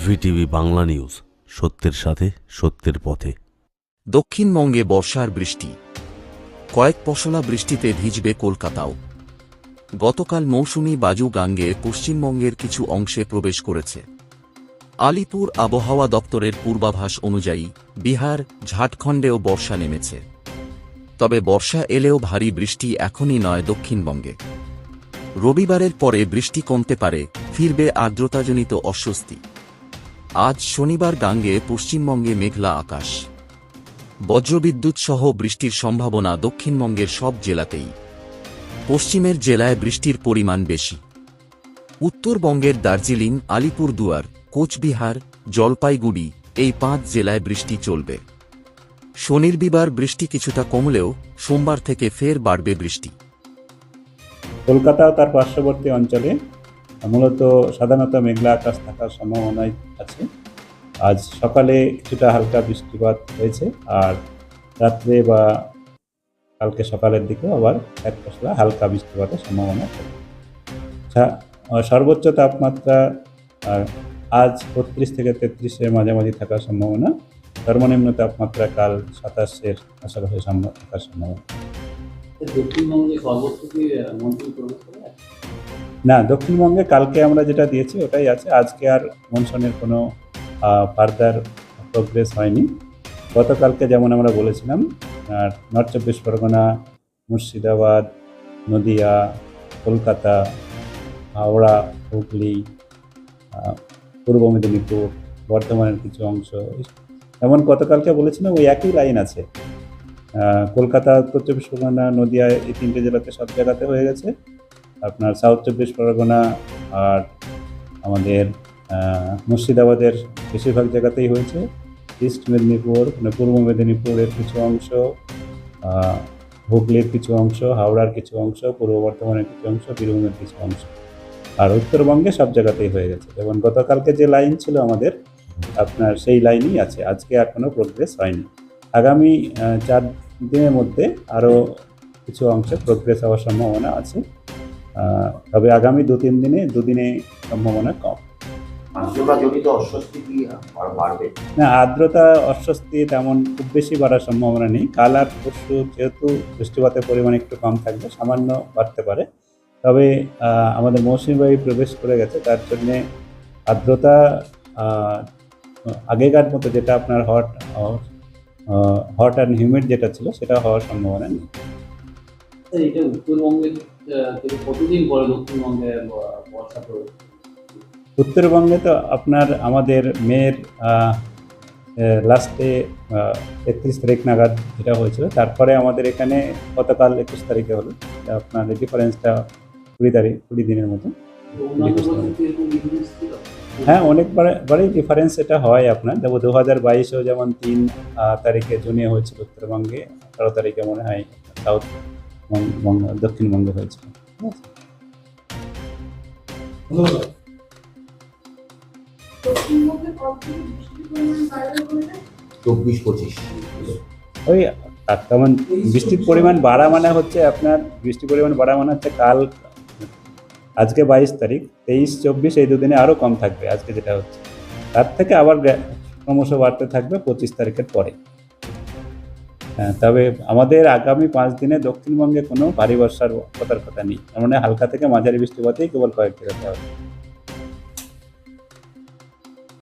VTV Bangla news, সত্যের সাথে সত্যের পথে। দক্ষিণবঙ্গে বর্ষার বৃষ্টি, কয়েক পশলা বৃষ্টিতে ভিজবে কলকাতাও। গতকাল মৌসুমি বায়ু গাঙ্গের পশ্চিমবঙ্গের কিছু অংশে প্রবেশ করেছে। আলিপুর আবহাওয়া দপ্তরের পূর্বাভাস অনুযায়ী বিহার, ঝাড়খণ্ডেও বর্ষা নেমেছে। তবে বর্ষা এলেও ভারী বৃষ্টি এখনই নয় দক্ষিণবঙ্গে। রবিবারের পরে বৃষ্টি কমতে পারে, ফিরবে আর্দ্রতাজনিত অস্বস্তি। আজ শনিবার গাঙ্গে পশ্চিমবঙ্গে মেঘলা আকাশ, বজ্রবিদ্যুৎ সহ বৃষ্টির সম্ভাবনা দক্ষিণবঙ্গের সব জেলাতেই। পশ্চিমের জেলায় বৃষ্টির পরিমাণ বেশি। উত্তরবঙ্গের দার্জিলিং, আলিপুরদুয়ার, কোচবিহার, জলপাইগুড়ি এই 5 জেলায় বৃষ্টি চলবে। শনিবার বৃষ্টি কিছুটা কমলেও সোমবার থেকে ফের বাড়বে বৃষ্টি। কলকাতা ও তার পার্শ্ববর্তী অঞ্চলে মূলত সাধারণত মেঘলা আকাশ থাকার সম্ভাবনাই আছে। আজ সকালে কিছুটা হালকা বৃষ্টিপাত হয়েছে, আর রাত্রে বা কালকে সকালের দিকেও আবার এক পশলা হালকা বৃষ্টিপাতের সম্ভাবনা আছে। সর্বোচ্চ তাপমাত্রা আজ 32 থেকে 33-এর মাঝামাঝি থাকার সম্ভাবনা। সর্বনিম্ন তাপমাত্রা কাল 27-এর আশেপাশে থাকার সম্ভাবনা। না, দক্ষিণবঙ্গে কালকে আমরা যেটা দিয়েছি ওটাই আছে। আজকে আর মনসুনের কোনো ফার্দার প্রোগ্রেস হয়নি। গতকালকে যেমন আমরা বলেছিলাম, নর্থ 24 পরগনা, মুর্শিদাবাদ, নদিয়া, কলকাতা, হাওড়া, হুগলি, পূর্ব মেদিনীপুর, বর্ধমানের কিছু অংশ, এমন গতকালকে বলেছিলাম ওই একই লাইন আছে। কলকাতা, উত্তর 24 পরগনা, নদিয়া এই 3টে জেলাতে সব জায়গাতে হয়ে গেছে। আপনার সাউথ 24 পরগনা আর আমাদের মুর্শিদাবাদের বেশিরভাগ জায়গাতেই হয়েছে। ইস্ট মেদিনীপুর, মানে পূর্ব মেদিনীপুরের কিছু অংশ, হুগলির কিছু অংশ, হাওড়ার কিছু অংশ, পূর্ব বর্ধমানের কিছু অংশ, বীরভূমের কিছু অংশ, আর উত্তরবঙ্গে সব জায়গাতেই হয়ে গেছে। যেমন গতকালকে যে লাইন ছিল আমাদের, আপনার সেই লাইনই আছে। আজকে আর কোনো প্রোগ্রেস হয়নি। আগামী 4 দিনের মধ্যে আরও কিছু অংশে প্রোগ্রেস হওয়ার সম্ভাবনা আছে। তবে আগামী 2-3 দিনে দুদিনে সম্ভাবনা কম। আর্দ্রতাজনিত অস্বস্তি কি বাড়বে? না, আর্দ্রতা অস্বস্তি তেমন খুব বেশি বাড়ার সম্ভাবনা নেই। কাল আর পরশু যেহেতু বৃষ্টিপাতের পরিমাণ একটু কম থাকবে, সামান্য বাড়তে পারে। তবে আমাদের মৌসুমী বায়ু প্রবেশ করে গেছে, তার জন্যে আর্দ্রতা আগেকার মতো যেটা আপনার হট অ্যান্ড হিউমিড যেটা ছিল সেটা হওয়ার সম্ভাবনা নেই। এটা উত্তরবঙ্গে কতদিন পরে দক্ষিণবঙ্গে বর্ষা পড়বে? উত্তরবঙ্গে তো আপনার আমাদের মের লাস্টে 31 তারিখ নাগাদ যেটা হয়েছিল, তারপরে আমাদের এখানে গতকাল 21 তারিখে হলো। আপনার ডিফারেন্সটা 20 দিনের মতো। হ্যাঁ, অনেকবারই ডিফারেন্স এটা হয় আপনার। যেমন 2022-এও যেমন 3 তারিখে জুনে হয়েছিল উত্তরবঙ্গে, 18 তারিখে মনে হয় সাউথ দক্ষিণবঙ্গে হয়েছিল। ওই তেমন বৃষ্টির পরিমাণ বাড়া মানে হচ্ছে আপনার কাল, আজকে 22 তারিখ, 23-24 এই দুদিনে আরও কম থাকবে। আজকে যেটা হচ্ছে তার থেকে আবার ক্রমশ বাড়তে থাকবে 25 তারিখের পরে। হ্যাঁ, তবে আমাদের আগামী 5 দিনে দক্ষিণবঙ্গে কোনো ভারী বর্ষার সতর্কতা নেই। মানে হালকা থেকে মাঝারি বৃষ্টিপাতেই কেবল কয়েক জায়গাতে হবে।